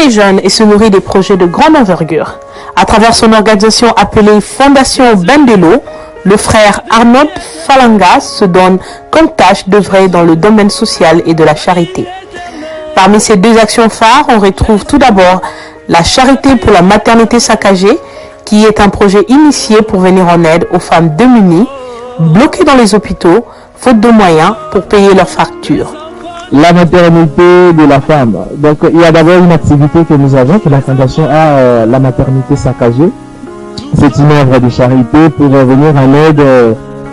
les jeunes et se nourrit des projets de grande envergure. À travers son organisation appelée Fondation Bendelo, le frère Arnold Falanga se donne comme tâche d'œuvrer dans le domaine social et de la charité. Parmi ces deux actions phares, on retrouve tout d'abord la charité pour la maternité saccagée, qui est un projet initié pour venir en aide aux femmes démunies, bloquées dans les hôpitaux, faute de moyens pour payer leurs factures. La maternité de la femme. Donc, il y a d'abord une activité que nous avons, que la Fondation a, la maternité saccagée. C'est une œuvre de charité pour venir en aide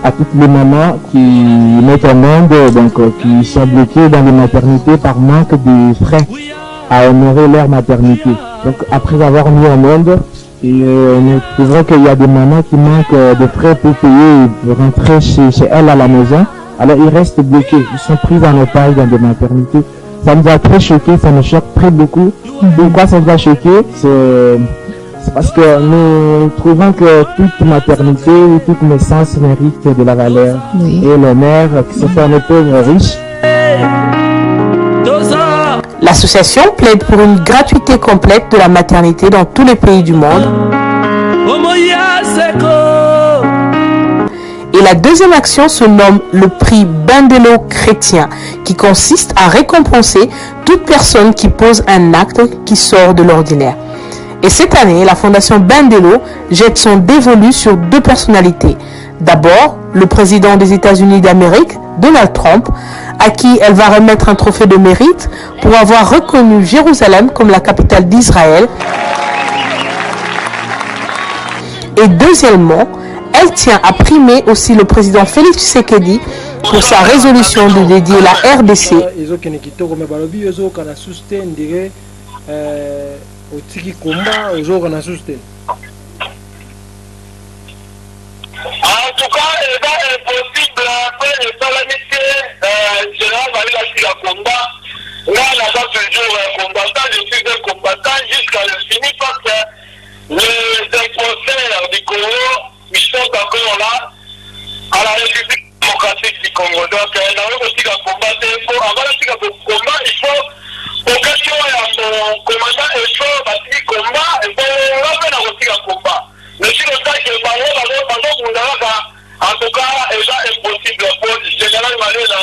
à toutes les mamans qui mettent en monde, donc qui sont bloquées dans les maternités par manque de frais à honorer leur maternité. Donc, après avoir mis en monde, nous trouvons qu'il y a des mamans qui manquent de frais pour payer et pour rentrer chez elles à la maison. Alors ils restent bloqués, ils sont pris en otage dans des maternités. Ça nous a très choqué, ça nous choque très beaucoup. Pourquoi ça nous a choqué? C'est parce que nous trouvons que toute maternité ou toute naissance mérite de la valeur. Oui. Et les mères qui sont fermées pauvres riches. L'association plaide pour une gratuité complète de la maternité dans tous les pays du monde. Et la deuxième action se nomme le prix Bendelo chrétien, qui consiste à récompenser toute personne qui pose un acte qui sort de l'ordinaire. Et cette année, la Fondation Bendelo jette son dévolu sur deux personnalités. D'abord, le président des États-Unis d'Amérique, Donald Trump, à qui elle va remettre un trophée de mérite pour avoir reconnu Jérusalem comme la capitale d'Israël. Et deuxièmement, elle tient à primer aussi le président Félix Tshisekedi pour sa résolution de dédier la RDC. En tout cas, il est impossible après le calamité général Malila qui a combat. Là, on n'a pas toujours un combattant, je suis un combattant jusqu'à l'infini parce que les imposteurs du Congo, ils sont encore là à la République démocratique du Congo. Donc, on a aussi à combattre. Avant de combat, il faut pour question à son commandant, il faut bâtir combat, il faut revenir aussi à combat. Mais si le cas que en tout cas, c'est impossible pour le général Maléla.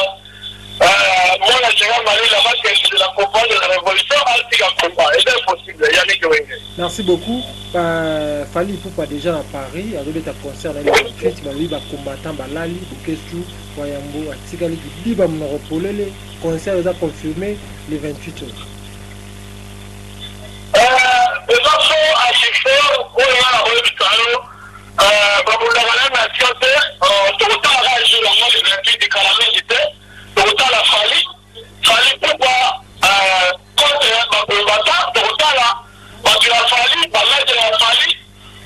Moi, le général Maléla, parce que c'est la combat de la révolution, c'est impossible. Merci beaucoup. Fali Poupa déjà à Paris, à Robert concert dans les 28, il va combattant Balali, Bukestu, Wayambo, Atigali, Biba Monoropolele. Concert est confirmé les 28 heures. Les enfants à Chiffon, on a babulagana na siote tokotala jour ya moi le 28 de calamité tokotala fali pourquoi contre bakombata tokotala bato ya fali bamaître ya fali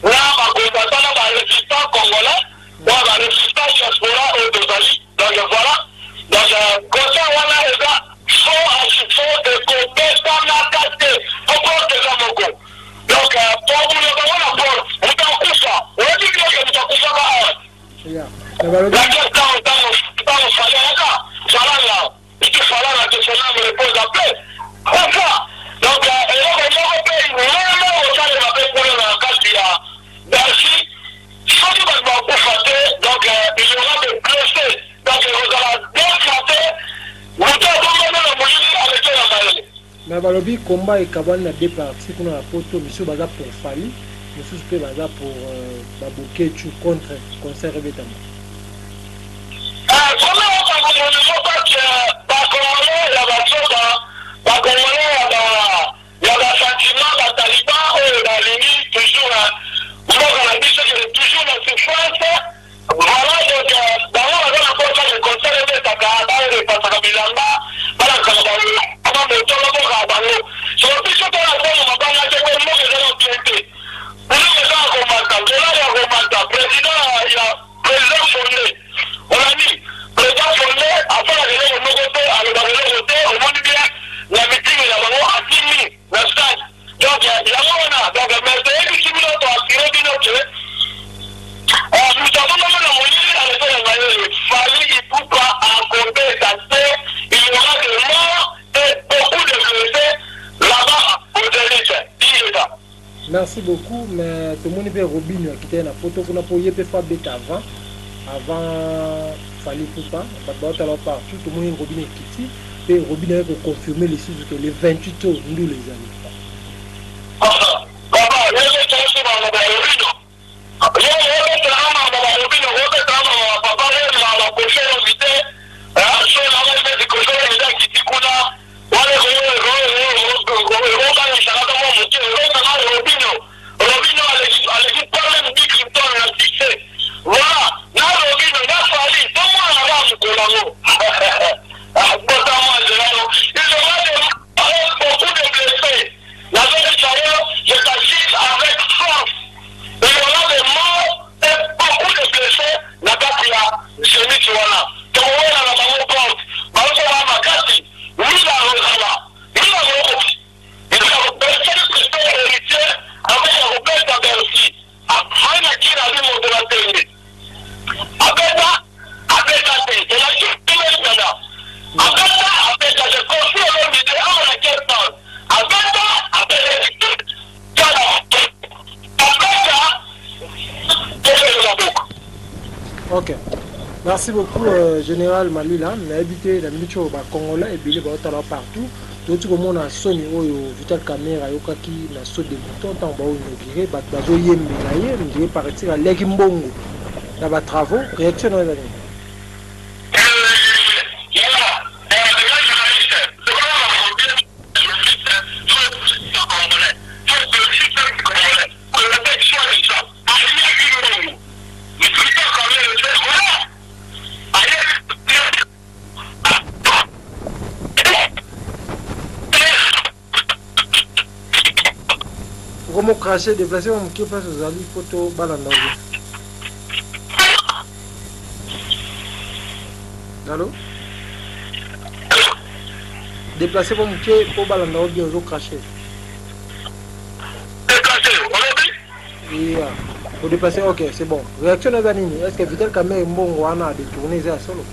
na bakombata na barésistant congolais na barésistant diaspora oyo tozali donc voilà donc concert wana eza fo asifo ekobetamaka te okooteza moko donc tobulaka wana por mutakufa mais balobi combat et kabane na deux parties qu'on a poto monsieur baza pour Fali monsieur pe baza pour Baboketu contre concert Rebetama. Donc, merci beaucoup. Mais tout le monde est Robin qui était dans la photo qu'on a pour y faire bête avant Fali Poupa. Alors partout, tout le monde est Robin Kitty. Et Robin a confirmé les choses que les 28 ans, nous les amis. Ok. Merci beaucoup, Général Malila. On a habité la minute au Congolais et Billy Baotala partout. Tout le monde a sonné au Vital Caméra, Yokaki, na saut de mouton, tant bas inauguré, Bazo Yembe, on dirait partir à Legimbongo. Dans les travaux, réaction dans les années. Comment cracher, déplacer mon qui passe aux alliés, photo, balanda. Allô? Déplacer mon pied pour balanda ou bien aux cracher. Yeah. Pour déplacer, ok, c'est bon. Réaction à Zanini, est-ce que Vital Kamé est bon ou a détourné ça solo?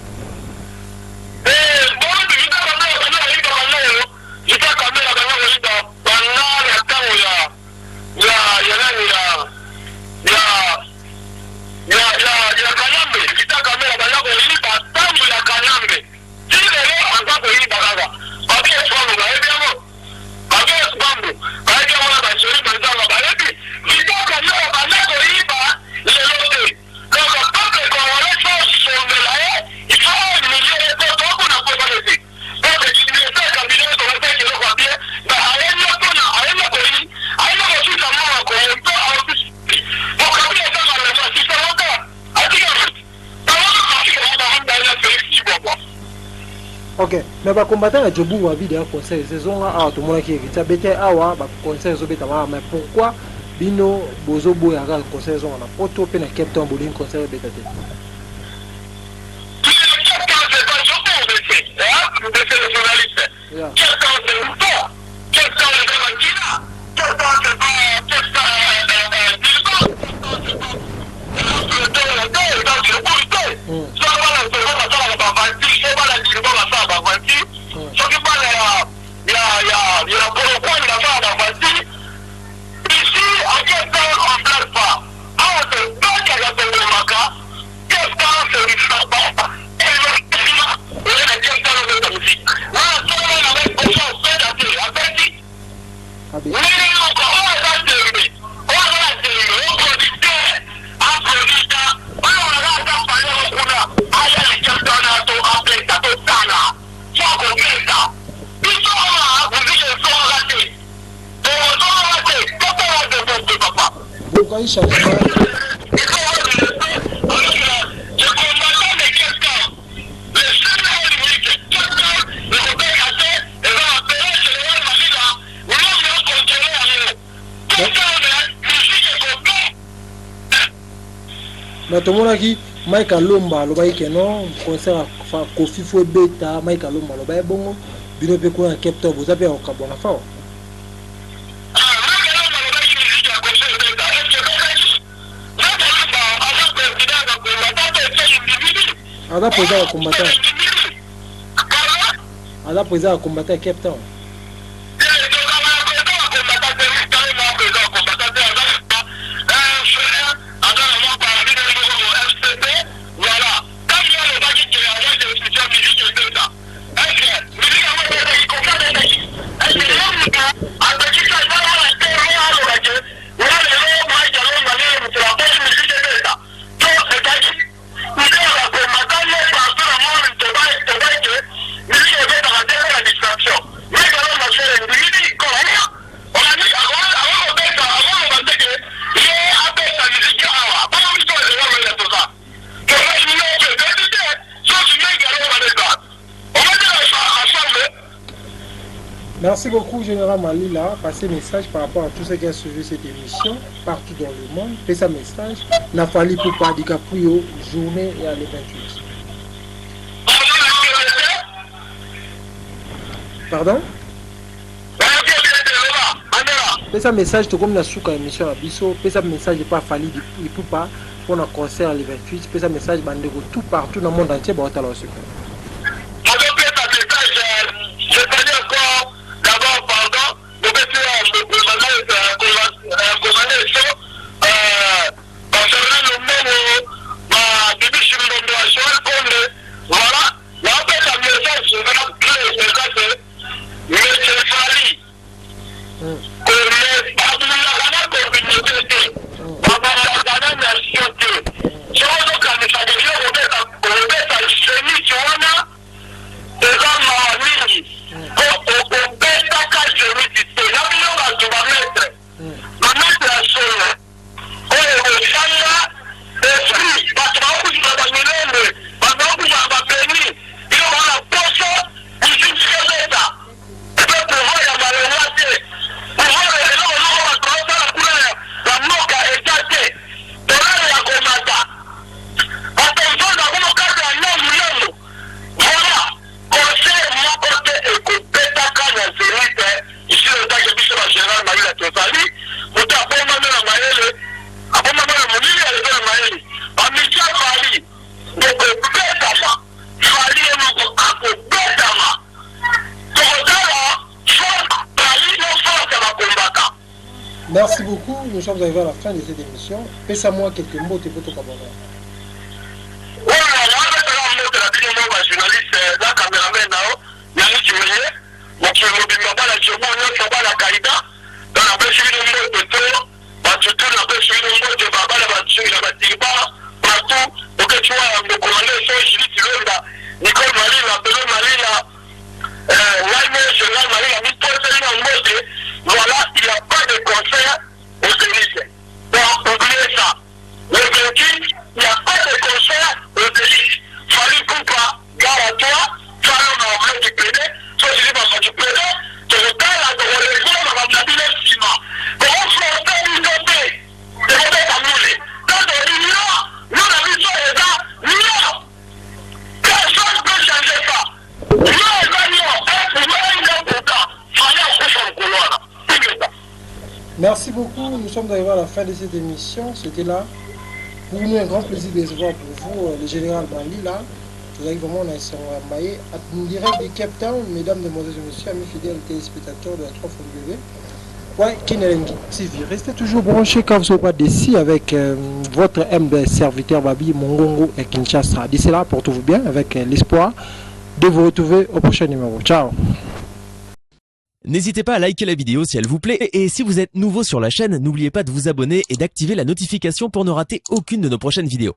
Ok, mais les combattants à Djobou ont vu un conseil, saison à tout le monde qui est ça bête awa ba conseil zo beta mais pourquoi bino bozo boya ga conseil zo na poto pe na captain boling conseil beta te. Yeah. Mais tout le monde a dit Mike Alomba, le bail que non, concert à Kofi Fouet Beta, Mike Alomba, le bail bon, bien peu qu'on a capté, vous avez un cabon à faire. Ada posé à combattre. Ada posé à combattre Cape Town. Merci beaucoup, Général Malila. Passez message par rapport à tout ce qui a suivi cette émission partout dans le monde. Fais ça message. Nafali Poupa Dikapuyo, journée et à le 28. Pardon? Fais ça message, tout comme la souka émission à Bisso. Fais ça message, pas Fali Poupa pour un concert le 28. Fais ça message, bandego tout partout dans le monde entier. Bon, t'as la super. Merci beaucoup, nous sommes arrivés à la fin de cette émission. Pèse-moi quelques mots de votre camarade. Voilà, il n'y a pas de concert au Zénith. Donc, oubliez ça. Le 28, il n'y a pas de concert au Zénith. Fallait Poupa, gare à toi, fallait m'envoyer du PD, soit je dis pas du PD, que le temps là, de religion, on va me dire le ciment. Comment faire une idée de remettre à mouler? Dans des millions, nous, la mission est là, millions. Personne ne peut changer ça. Nous, merci beaucoup, nous sommes arrivés à la fin de cette émission. C'était là pour nous un grand plaisir de recevoir pour vous le général Malila. Vous avez vraiment envoyé en direct du Cape Town, mesdames, demoiselles et messieurs, amis fidèles téléspectateurs de la 3W. Ouais, Kinelengi TV. Restez toujours branchés quand vous ne serez pas d'ici avec votre MD serviteur Babi Mongongo et Kinshasa. D'ici là, portez-vous bien avec l'espoir de vous retrouver au prochain numéro. Ciao. N'hésitez pas à liker la vidéo si elle vous plaît et si vous êtes nouveau sur la chaîne, n'oubliez pas de vous abonner et d'activer la notification pour ne rater aucune de nos prochaines vidéos.